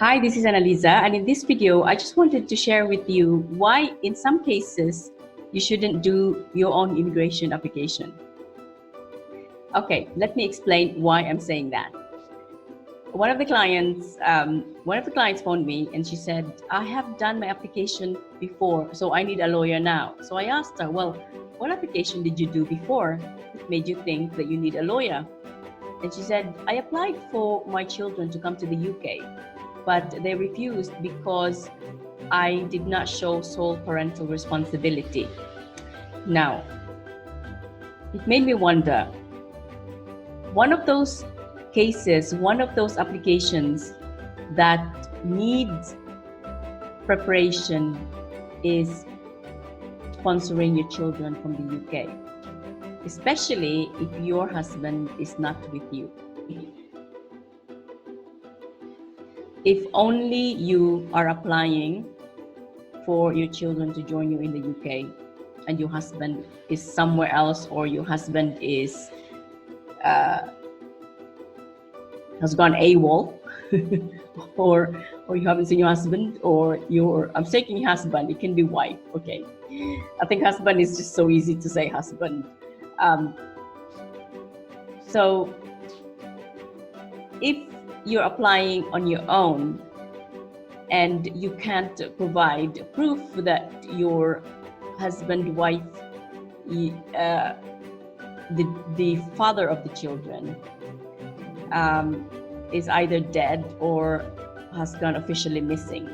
Hi, this is Annalisa, and in this video, I just wanted to share with you why, in some cases, you shouldn't do your own immigration application. Okay, let me explain why I'm saying that. One of the clients phoned me and she said, I have done my application before, so I need a lawyer now. So I asked her, well, what application did you do before that made you think that you need a lawyer? And she said, I applied for my children to come to the UK, but they refused because I did not show sole parental responsibility. Now, it made me wonder, one of those cases, one of those applications that needs preparation is sponsoring your children from the UK, especially if your husband is not with you. If only you are applying for your children to join you in the UK and your husband is somewhere else, or your husband is has gone AWOL, or you haven't seen your husband, or I'm saying husband, it can be wife, okay? I think husband is just so easy to say husband. So if you're applying on your own and you can't provide proof that your husband, wife, the father of the children is either dead or has gone officially missing,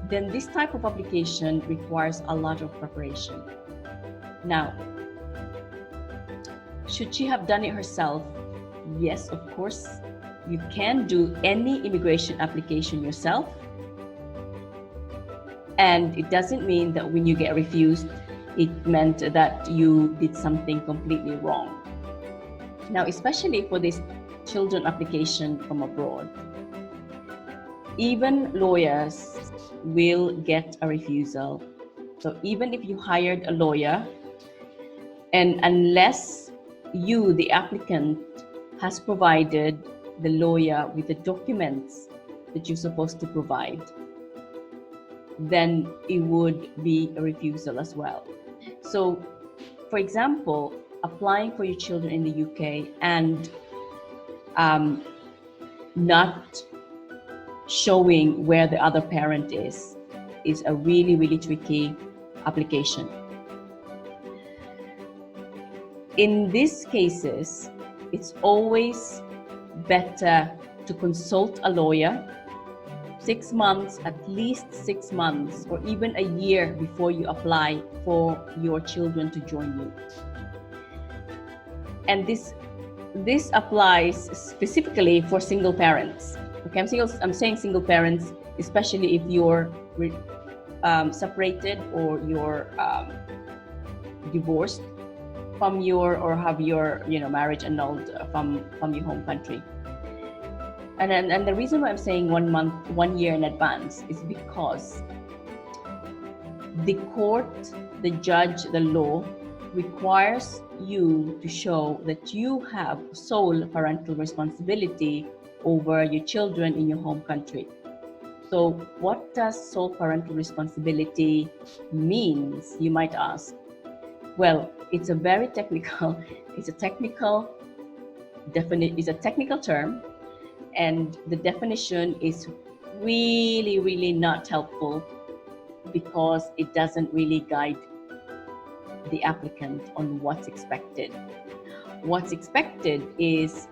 then this type of application requires a lot of preparation. Now, should she have done it herself? Yes, of course. You can do any immigration application yourself. And it doesn't mean that when you get refused, it meant that you did something completely wrong. Now, especially for this children application from abroad, even lawyers will get a refusal. So even if you hired a lawyer, and unless you, the applicant, has provided the lawyer with the documents that you're supposed to provide, then it would be a refusal as well. So, for example, applying for your children in the UK and not showing where the other parent is a really, really tricky application. In these cases, it's always better to consult a lawyer 6 months, at least 6 months, or even a year before you apply for your children to join you. And this applies specifically for single parents. Okay, I'm saying single parents, especially if you're separated or you're divorced from or have your marriage annulled from your home country. And the reason why I'm saying 1 month, 1 year in advance is because the court, the judge, the law requires you to show that you have sole parental responsibility over your children in your home country. So what does sole parental responsibility means, you might ask? Well, it's a very technical, it's a technical term, and the definition is really, really not helpful because it doesn't really guide the applicant on what's expected. What's expected is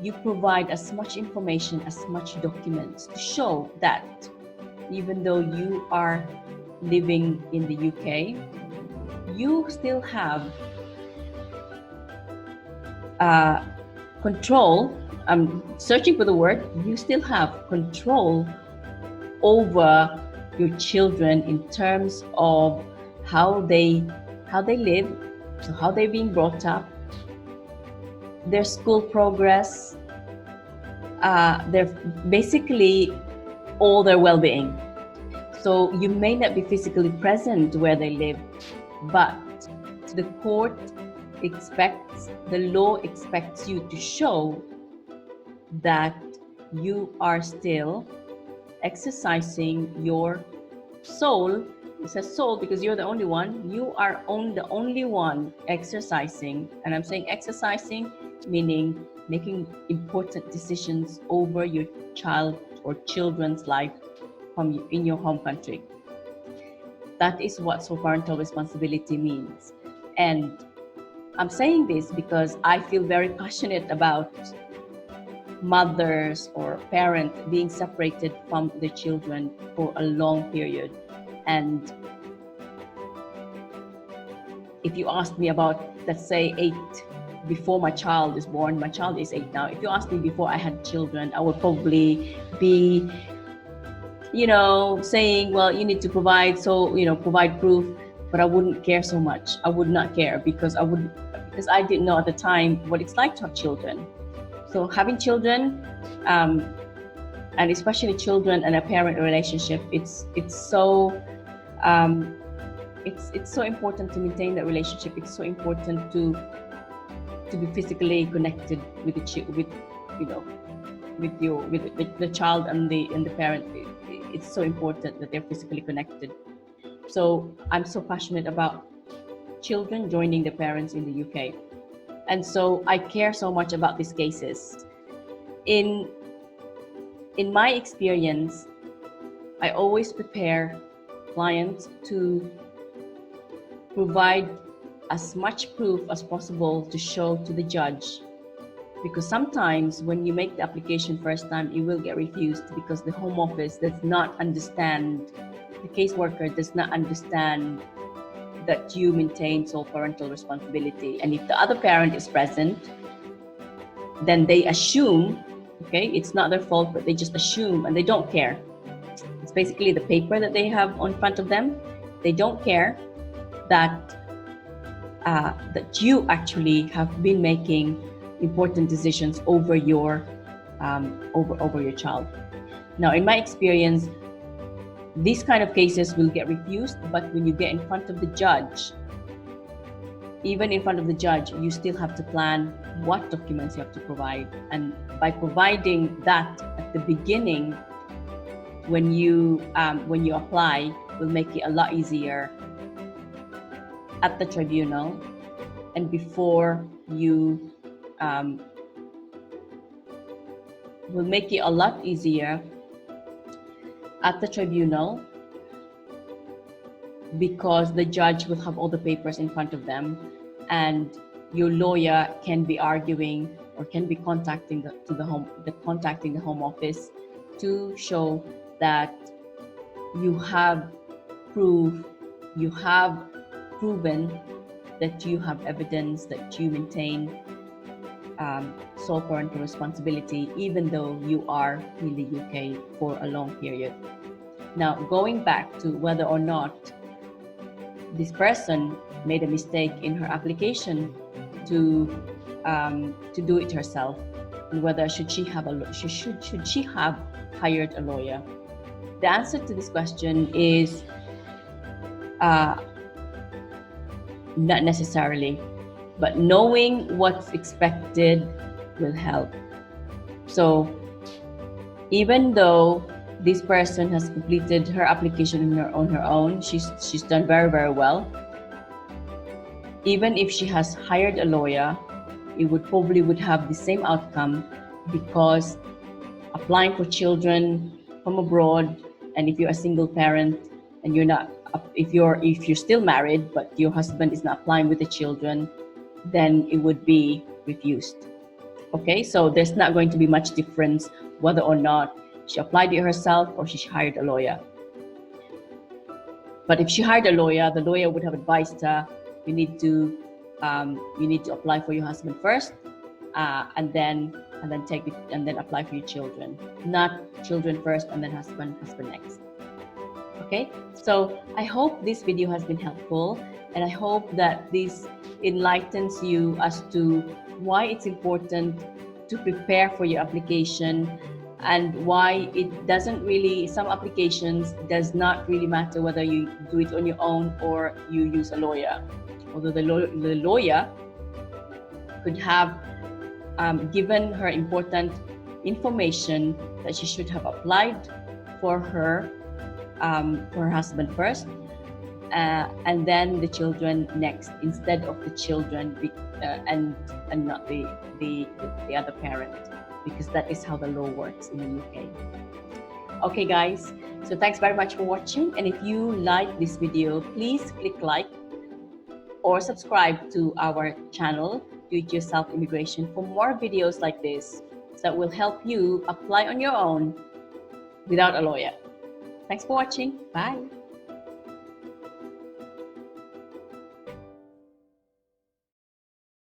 you provide as much information, as much documents to show that even though you are living in the UK, you still have control. I'm searching for the word. You still have control over your children in terms of how they live, so how they're being brought up, their school progress, their basically all their well-being. So you may not be physically present where they live, but the court expects, the law expects you to show that you are still exercising your soul. It says soul because you're the only one. You are the only one exercising, and I'm saying exercising, meaning making important decisions over your child or children's life in your home country. That is what sole parental responsibility means. And I'm saying this because I feel very passionate about mothers or parents being separated from their children for a long period. And if you ask me about, let's say, 8 before my child is born, my child is 8 now. If you ask me before I had children, I would probably be, saying, well, you need to provide, provide proof, but I wouldn't care so much. I would not care because I didn't know at the time what it's like to have children. So having children, and especially children and a parent relationship, it's so important to maintain that relationship. It's so important to be physically connected with the child and the parent. It's so important that they're physically connected. So I'm so passionate about children joining the parents in the UK. And so I care so much about these cases. In my experience, I always prepare clients to provide as much proof as possible to show to the judge, because sometimes when you make the application first time, you will get refused because the Home Office does not understand, the caseworker does not understand that you maintain sole parental responsibility. And if the other parent is present, then they assume, okay, it's not their fault, but they just assume and they don't care. It's basically the paper that they have in front of them. They don't care that you actually have been making important decisions over your child. Now, in my experience, these kind of cases will get refused, but when you get in front of the judge, even in front of the judge, you still have to plan what documents you have to provide. And by providing that at the beginning, when you apply, will make it a lot easier at the tribunal, and before you will make it a lot easier at the tribunal, because the judge will have all the papers in front of them, and your lawyer can be arguing or can be contacting the Home Office to show that you have proven that you have evidence that you maintain sole parental responsibility, even though you are in the UK for a long period. Now, going back to whether or not this person made a mistake in her application to do it herself, and whether should she have hired a lawyer. The answer to this question is not necessarily, but knowing what's expected will help. So even though this person has completed her application on her own, she's done very, very well. Even if she has hired a lawyer, it would have the same outcome, because applying for children from abroad, and if you're a single parent and if you're still married but your husband is not applying with the children, then it would be refused. Okay, so there's not going to be much difference whether or not she applied it herself or she hired a lawyer. But if she hired a lawyer, the lawyer would have advised her, you need to apply for your husband first, and then apply for your children. Not children first and then husband next. Okay, so I hope this video has been helpful, and I hope that this enlightens you as to why it's important to prepare for your application, and why it doesn't really, some applications does not really matter whether you do it on your own or you use a lawyer. Although the lawyer could have given her important information that she should have applied for her husband first, and then the children next, instead of the children and not the other parent, because that is how the law works in the UK. Okay guys, so thanks very much for watching, and if you like this video, please click like or subscribe to our channel, Do It Yourself Immigration, for more videos like this that will help you apply on your own without a lawyer. Thanks for watching. Bye.